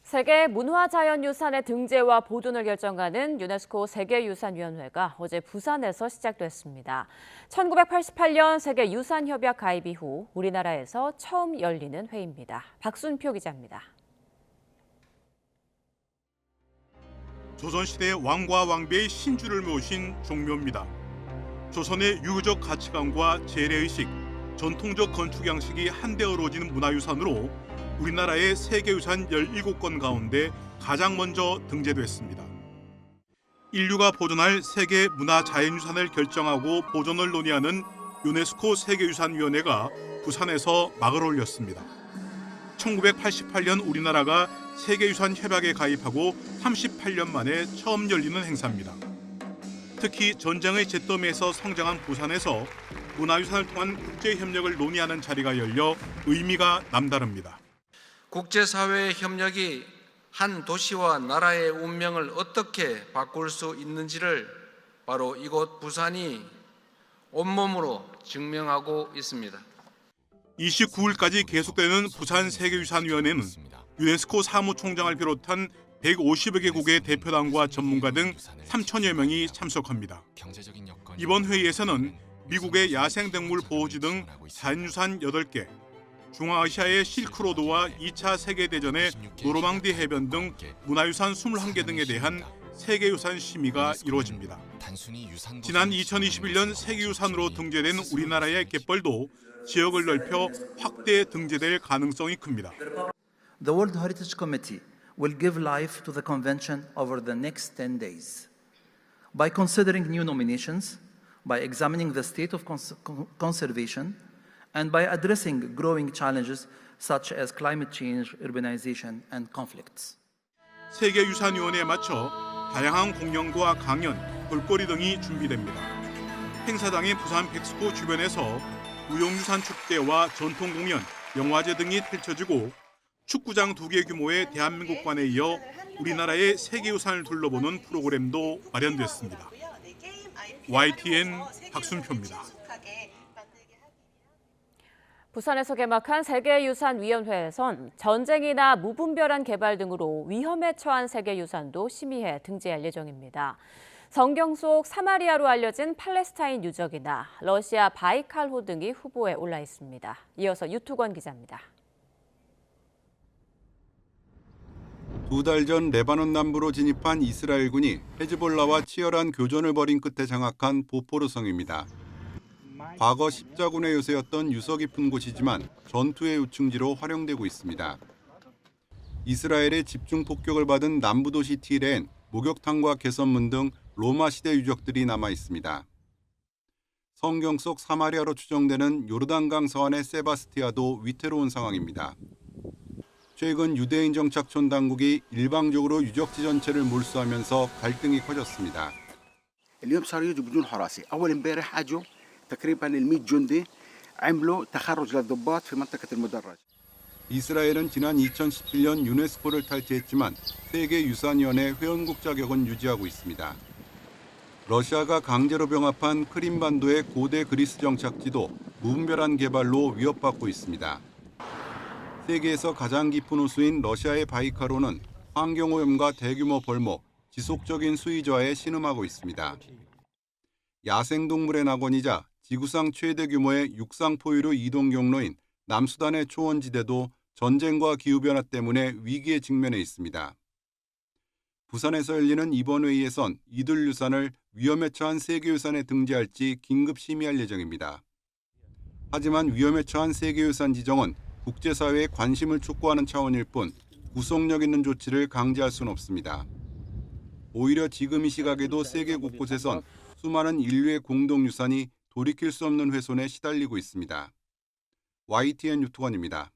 세계 문화자연유산의 등재와 보존을 결정하는 유네스코 세계유산위원회가 어제 부산에서 시작됐습니다. 1988년 세계유산협약 가입 이후 우리나라에서 처음 열리는 회의입니다. 박순표 기자입니다. 조선시대 왕과 왕비의 신주를 모신 종묘입니다. 조선의 유교적 가치관과 재래의식, 전통적 건축 양식이 한데 어우러지는 문화유산으로 우리나라의 세계유산 17건 가운데 가장 먼저 등재됐습니다. 인류가 보존할 세계 문화자연유산을 결정하고 보존을 논의하는 유네스코 세계유산위원회가 부산에서 막을 올렸습니다. 1988년 우리나라가 세계유산 협약에 가입하고 38년 만에 처음 열리는 행사입니다. 특히 전쟁의 잿더미에서 성장한 부산에서 문화유산을 통한 국제협력을 논의하는 자리가 열려 의미가 남다릅니다. 국제사회의 협력이 한 도시와 나라의 운명을 어떻게 바꿀 수 있는지를 바로 이곳 부산이 온몸으로 증명하고 있습니다. 29일까지 계속되는 부산 세계유산위원회는 유네스코 사무총장을 비롯한 150여 개국의 대표단과 전문가 등 3천여 명이 참석합니다. 이번 회의에서는 미국의 야생동물 보호지 등 자연유산 8개, 중앙아시아의 실크로드와 2차 세계대전의 노르망디 해변 등 문화유산 21개 등에 대한 세계유산 심의가 이루어집니다. 지난 2021년 세계유산으로 등재된 우리나라의 갯벌도 지역을 넓혀 확대 등재될 가능성이 큽니다. The World Heritage Committee will give life to the convention over the next 10 days by considering new nominations, by examining the state of conservation, and by addressing growing challenges such as climate change, urbanization, and conflicts. 세계유산위원회에 맞춰 다양한 공연과 강연, 볼거리 등이 준비됩니다. 행사장인 부산 백스코 주변에서 무용유산 축제와 전통 공연, 영화제 등이 펼쳐지고 축구장 2개 규모의 대한민국관에 이어 우리나라의 세계유산을 둘러보는 프로그램도 마련됐습니다. YTN 박순표입니다. 부산에서 개막한 세계유산위원회에선 전쟁이나 무분별한 개발 등으로 위험에 처한 세계유산도 심의해 등재할 예정입니다. 성경 속 사마리아로 알려진 팔레스타인 유적이나 러시아 바이칼호 등이 후보에 올라 있습니다. 이어서 유투권 기자입니다. 2달 전 레바논 남부로 진입한 이스라엘군이 헤즈볼라와 치열한 교전을 벌인 끝에 장악한 보포르성입니다. 과거 십자군의 요새였던 유서 깊은 곳이지만 전투의 요충지로 활용되고 있습니다. 이스라엘의 집중 폭격을 받은 남부도시 티레엔 목욕탕과 개선문 등 로마 시대 유적들이 남아 있습니다. 성경 속 사마리아로 추정되는 요르단강 서안의 세바스티아도 위태로운 상황입니다. 최근 유대인 정착촌 당국이 일방적으로 유적지 전체를 몰수하면서 갈등이 커졌습니다. اليوم صار يجوا بدون حراسة. أول امبارح أجوا تقريبا ال100 جندي عملوا تخرج للضباط في منطقة المدرج. 이스라엘은 지난 2017년 유네스코를 탈퇴했지만 세계유산위원회 회원국 자격은 유지하고 있습니다. 러시아가 강제로 병합한 크림반도의 고대 그리스 정착지도 무분별한 개발로 위협받고 있습니다. 세계에서 가장 깊은 호수인 러시아의 바이칼호는 환경오염과 대규모 벌목, 지속적인 수위 저하에 신음하고 있습니다. 야생동물의 낙원이자 지구상 최대 규모의 육상 포유류 이동 경로인 남수단의 초원지대도 전쟁과 기후변화 때문에 위기에 직면해 있습니다. 부산에서 열리는 이번 회의에선 이들 유산을 위험에 처한 세계유산에 등재할지 긴급 심의할 예정입니다. 하지만 위험에 처한 세계유산 지정은 국제사회의 관심을 촉구하는 차원일 뿐 구속력 있는 조치를 강제할 수는 없습니다. 오히려 지금 이 시각에도 세계 곳곳에선 수많은 인류의 공동유산이 돌이킬 수 없는 훼손에 시달리고 있습니다. YTN 유투관입니다.